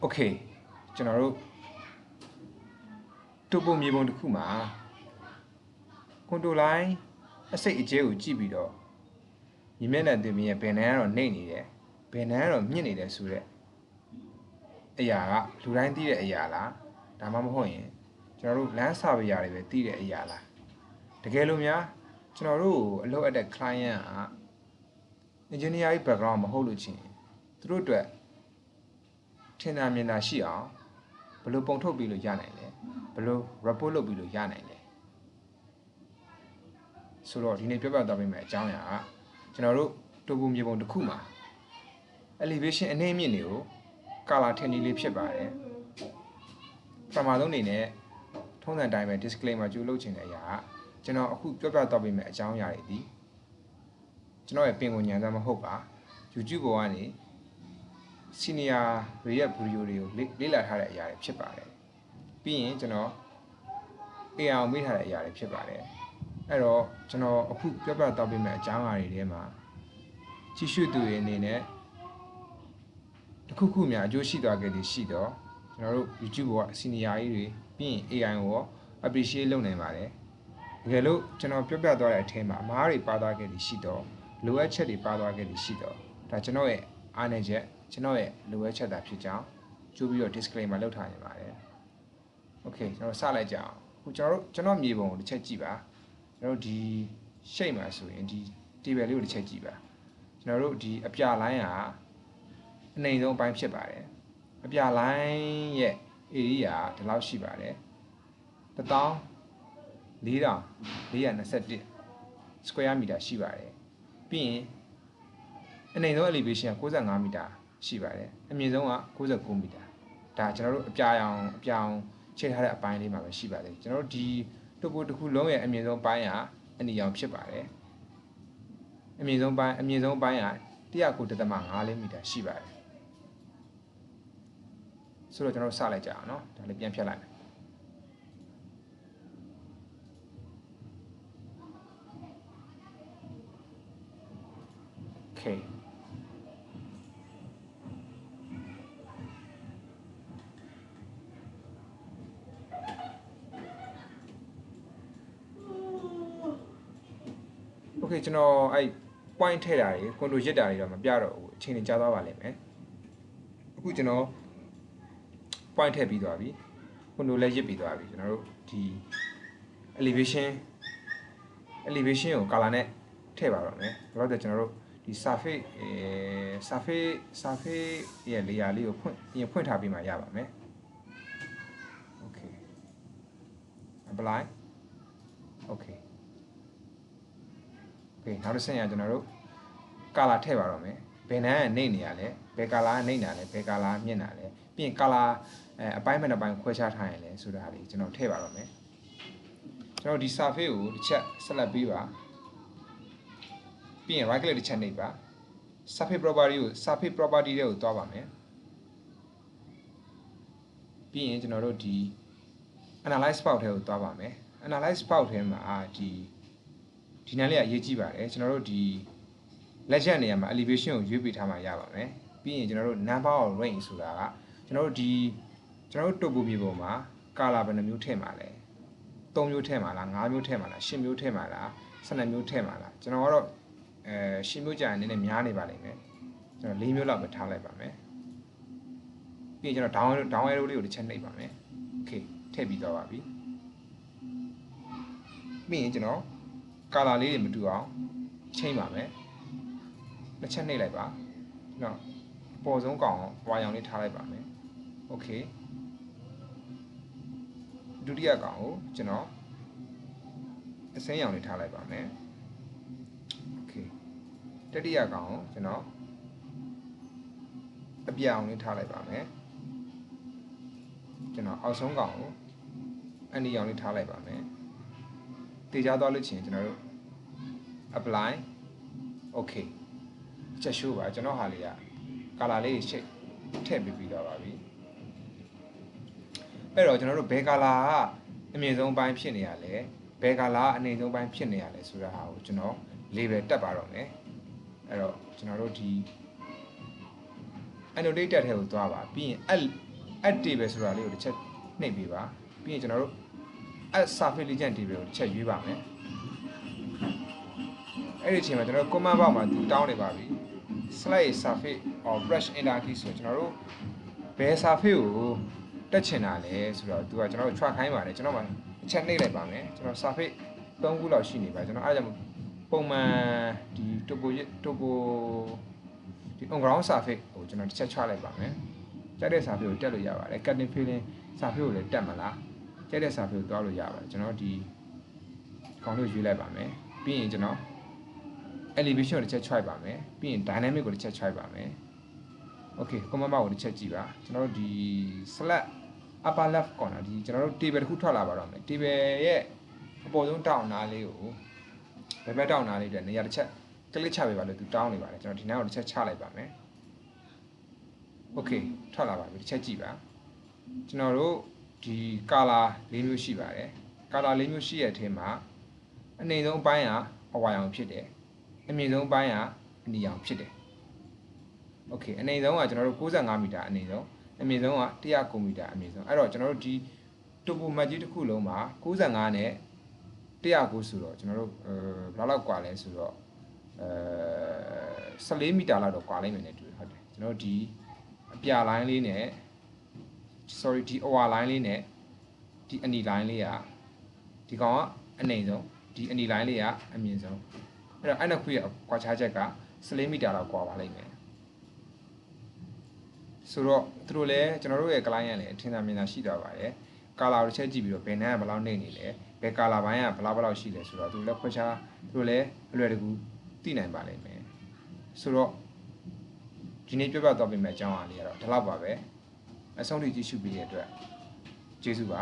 Okay ကျွန်တော်တို့တူပုံမြေပုံတစ်ခုမှာကွန်တိုလိုင်းအစိတ်အကျဲကိုကြည့်ပြီးတော့ညီမျက်နှာတင်ပြီးဘယ်နှန်းကတော့နှိမ့်နေတယ်ဘယ်နှန်းကတော့မြင့်နေတယ်ဆိုတဲ့အရာကလူတိုင်းသိတဲ့အရာလားဒါမှမဟုတ်ရင်ကျွန်တော်တို့လမ်းစာပရာတွေပဲသိတဲ့အရာလားတကယ်လို့များကျွန်တော်တို့အလုပ်အပ်တဲ့ client က engineering background မဟုတ်လို့ချင်းသူတို့အတွက်ထင်သာမြင်သာရှိအောင်ဘယ်လိုပုံထုတ်ပြီးလို့ရနိုင်လဲဘယ်လို report လုပ်ပြီးလို့ရနိုင်လဲဆိုတော့ဒီနေ့ပြောပြသွားပေးမယ်အကြောင်းအရာကကျွန်တော်တို့တူပူမြေပုံတစ်ခုမှာ elevation အနည်းမြင့်တွေကို color ထင်ကြီးလေးဖြစ်ပါတယ်ပထမဆုံးအနေနဲ့ထုံးစံတိုင်းပဲ disclaimer ကြိုလုပ်ချင်တဲ့အရာကကျွန်တော်အခုပြောပြသွားပေးမယ်အကြောင်းအရာတွေဒီကျွန်တော်ရဲ့ပင်ကိုညံစမ်းမဟုတ်ပါ YouTube ပေါ်ကနေ senior တွေရဲ့ video တွေကိုလေ့လာထားတဲ့အရာတွေဖြစ်ပါတယ်ပြီးရင်ကျွန်တော် AI မေးထားတဲ့အရာတွေဖြစ်ပါတယ်အဲ့တော့ကျွန်တော်အခုပြောပြသွားပေးမယ်အကြောင်းအရာတွေထဲမှာကြည့်ရှုသူတွေအနေနဲ့တစ်ခုခုများအကျိုးရှိသွားခဲ့သည်ရှိတော့ကျွန်တော်တို့ YouTube က senior ကြီးတွေပြီးရင် AI ကို appreciate လုပ်နိုင်ပါတယ်တကယ်လို့ကျွန်တော်ပြောပြသွားတဲ့အထက်မှာအမားတွေပါသွားခဲ့သည်ရှိတော့လိုအပ်ချက်တွေပါသွားခဲ့သည်ရှိတော့ဒါကျွန်တော်ရဲ့အားနည်းချက်ကျွန်တော်ရဲ့လိုအပ်ချက်သာဖြစ်ကြောင်းကြိုးပြီးတော့ disclaimer လုပ်ထားနေပါတယ် Okay ကျွန်တော်စလိုက်ကြအောင်အခုကျွန်တော်မြေပုံကိုတစ်ချက်ကြည့်ပါကျွန်တော်တို့ဒီ shape မှာဆိုရင်ဒီ table လေးကိုတစ်ချက်ကြည့်ပါကျွန်တော်တို့ဒီအပြလိုင်းကအနိုင်ဆုံးအပိုင်းဖြစ်ပါတယ်အပြလိုင်းရဲ့ area ဒီလောက်ရှိပါတယ်14421 square meter ရှိပါတယ်ပြီးရင်အနိုင်ဆုံး elevation က95 meter ရှိပါတယ်အမြင့်ဆုံးက69 meter ဒါကျွန်တော်တို့အပြာင်ချိန်ထားတဲ့အပိုင်းလေးမှာပဲရှိပါတယ်ကျွန်တော်တို့ဒီတူပိုတစ်ခုလုံးရဲ့အမြင့်ဆုံးပိုင်းကအနီရောင်ဖြစ်ပါတယ်အမြင့်ဆုံးပိုင်းက109.54 မီတာရှိပါတယ်ဆိုတော့ကျွန်တော်စလိုက်ကြအောင်เนาะဒါလေးပြန်ဖြတ်လိုက်မယ် Okay Okay ကျွန်တော်အဲ့ point ထည့်တာတွေ control ရစ်တာတွေတော့မပြတော့ဘူးအချိန်ကြီးကြာသွားပါလိမ့်မယ်အခုကျွန်တော် point ထည့်ပြီးသွားပြီ control လည်းရစ်ပြီးသွားပြီကျွန်တော်တို့ဒီ elevation ကို color နဲ့ထည့်ပါတော့မယ်ဒါတော့ကျွန်တော်တို့ဒီ surface ရဲ့ layer လေးကိုဖွင့်ထားပြီးမှရပါမယ် Okay apply Okay Okay နောက်တစ်ဆင့်ရကျွန်တော်တို့ color ထည့်ပါတော့မယ်ဘယ်နှမ်းကနေနေရလဲဘယ် color ကနေနေတာလဲဘယ် color မြင့်တာလဲပြီးရင် color အပိုင်းမဲ့တစ်ပိုင်းခွဲခြားထားရင်လဲဆိုတာလေးကျွန်တော်ထည့်ပါတော့မယ်ကျွန်တော်ဒီ surface ကိုတစ်ချက် select ပေးပါပြီးရင် right click တစ်ချက်နှိပ်ပါ surface property တွေကိုသွားပါမယ်ပြီးရင်ကျွန်တော်တို့ဒီ analyze box ထဲကိုသွားပါမယ် analyze box ထဲမှာဒီနန်းလေးကအရေးကြီးပါတယ်ကျွန်တော်တို့ဒီလက်ချက်နေရာမှာ elevation ကိုရွေးပေးထားမှရပါမယ်ပြီးရင်ကျွန်တော်တို့ number of range ဆိုတာကကျွန်တော်တို့တူပူမြေပုံမှာ color ဘယ်နှမျိုးထည့်မှာလဲ3မျိုးထည့်မှာလား5မျိုးထည့်မှာလား10မျိုးထည့်မှာလား12မျိုးထည့်မှာလားကျွန်တော်ကတော့10မျိုးကြာရင်နည်းနည်းများနေပါလိမ့်မယ်ကျွန်တော်4မျိုးလောက်ပဲထားလိုက်ပါမယ်ပြီးရင်ကျွန်တော် down arrow လေးကိုတစ်ချက်နှိပ်ပါမယ် Okay ထည့်ပြီးသွားပါပြီပြီးရင်ကျွန်တော် color လေးတွေမတူအောင်ချိန်ပါမယ်တစ်ချက်နှိပ်လိုက်ပါကျွန်တော်အပေါ်ဆုံးကောင်ဝါရောင်လေးထားလိုက်ပါမယ် Okay ဒုတိယကောင်ကိုကျွန်တော်အစိမ်းရောင်လေးထားလိုက်ပါမယ် Okay တတိယကောင်ကိုကျွန်တော်အပြောင်လေးထားလိုက်ပါမယ်ကျွန်တော်အောက်ဆုံးကောင်ကိုအနီရောင်လေးထားလိုက်ပါမယ်တည်ကြသွားလို့ချင်းကျွန်တော်တို့ apply Okay ချက်ရှိုးပါကျွန်တော်ဟာလေးက color လေးရှိတ်ထည့်ပြီးသွားပါပြီအဲ့တော့ကျွန်တော်တို့ဘယ် color ကအမြင့်ဆုံးပိုင်းဖြစ်နေရလဲဘယ် color ကအနိမ့်ဆုံးပိုင်းဖြစ်နေရလဲဆိုတာဟာကိုကျွန်တော် label တက်ပါတော့မယ်အဲ့တော့ကျွန်တော်တို့ဒီ annotated ထဲကိုသွားပါပြီးရင် add table ဆိုတာလေးကိုတစ်ချက်နှိပ်ပေးပါပြီးရင်ကျွန်တော်တို့ add surface legend table ကိုတစ်ချက်ရွေးပါမယ်အဲ့ဒီအချိန်မှာကျွန်တော် command box မှာသူတောင်းနေပါပြီ slide surface or brush enter key ဆိုကျွန်တော်တို့ဘယ် surface ကိုတက်ချင်တာလဲဆိုတော့သူကကျွန်တော်တို့ track ခိုင်းပါတယ်ကျွန်တော်မှအချက်နှိပ်လိုက်ပါမယ်ကျွန်တော် surface 3ခုလောက်ရှိနေပါကျွန်တော်အဲ့ဒါကြောင့်ပုံမှန်ဒီ topo ဒီ on ground surface ကိုကျွန်တော်တစ်ချက်ချလိုက်ပါမယ်ကြိုက်တဲ့ surface ကိုတက်လို့ရပါတယ် cutting filling surface ကိုလည်းတက်မလားကြိုက်တဲ့ surface ကိုသွားလို့ရပါတယ်ကျွန်တော်ဒီခေါင်းလေးရွေးလိုက်ပါမယ်ပြီးရင်ကျွန်တော် elevation ကိုတစ်ချက် try ပါမယ်ပြီးရင် dynamic ကိုတစ်ချက် try ပါမယ် okay command bar ကိုတစ်ချက်ကြည့်ပါကျွန်တော်တို့ဒီ select upper left corner ဒီကျွန်တော်တို့ table တစ်ခုထွက်လာပါတော့မယ် table ရဲ့အပေါ်ဆုံးတောင်းနာလေးကိုဘယ်ဘက်တောင်းနာလေးတဲ့နေရာတစ်ချက် click ချပေးပါလို့သူတောင်းနေပါတယ်ကျွန်တော်ဒီနားကိုတစ်ချက်ချလိုက်ပါမယ် okay ထွက်လာပါပြီတစ်ချက်ကြည့်ပါကျွန်တော်တို့ဒီ color ၄မျိုးရှိပါတယ် color ၄မျိုးရှိတဲ့အထက်မှာအနိမ့်ဆုံးအပိုင်းကအဝါရောင်ဖြစ်တယ်အမြင့်ဆုံးအပိုင်းကအနီရောင်ဖြစ်တယ် okay အနိမ့်ဆုံးကကျွန်တော်တို့65မီတာအနိမ့်ဆုံးအမြင့်ဆုံးက109မီတာအမြင့်ဆုံးအဲ့တော့ကျွန်တော်တို့ဒီ topo map ကြီးတစ်ခုလုံးမှာ95နဲ့109ဆိုတော့ကျွန်တော်တို့ဘယ်လောက်กว่าလဲဆိုတော့14မီတာလောက်တော့กว่าလိမ့်မယ်နဲ့တူတယ်ဟုတ်တယ်ကျွန်တော်တို့ဒီအပြ line လေးနဲ့ sorry ဒီ over line လေးနဲ့ဒီအနီ line လေးကဒီကောင်ကအနိမ့်ဆုံးဒီအနီ line လေးကအမြင့်ဆုံးအဲ့တော့အဲ့နှစ်ခုရဲ့ကွာခြားချက်က14မီတာလောက်กว่าပါလိမ့်မယ်ဆိုတော့သူတို့လည်းကျွန်တော်တို့ရဲ့ client လည်းအထင်သာမြင်သာရှိသွားပါတယ် color ကိုတစ်ချက်ကြည့်ပြီးတော့ဘယ်နှမ်းကဘယ်လောက်နေနေလဲဘယ် color ဘိုင်းကဘယ်လောက်ရှိလဲဆိုတော့သူတို့လည်းခွဲခြားသူတို့လည်းအလွယ်တကူသိနိုင်ပါလိမ့်မယ်ဆိုတော့ဒီနေ့ပြောပြတော့ပြင်မဲ့အကြောင်းအရာလေးကတော့ဒီလောက်ပါပဲအဆုံးထိကြည့်ရှုပေးတဲ့အတွက်ကျေးဇူးပါ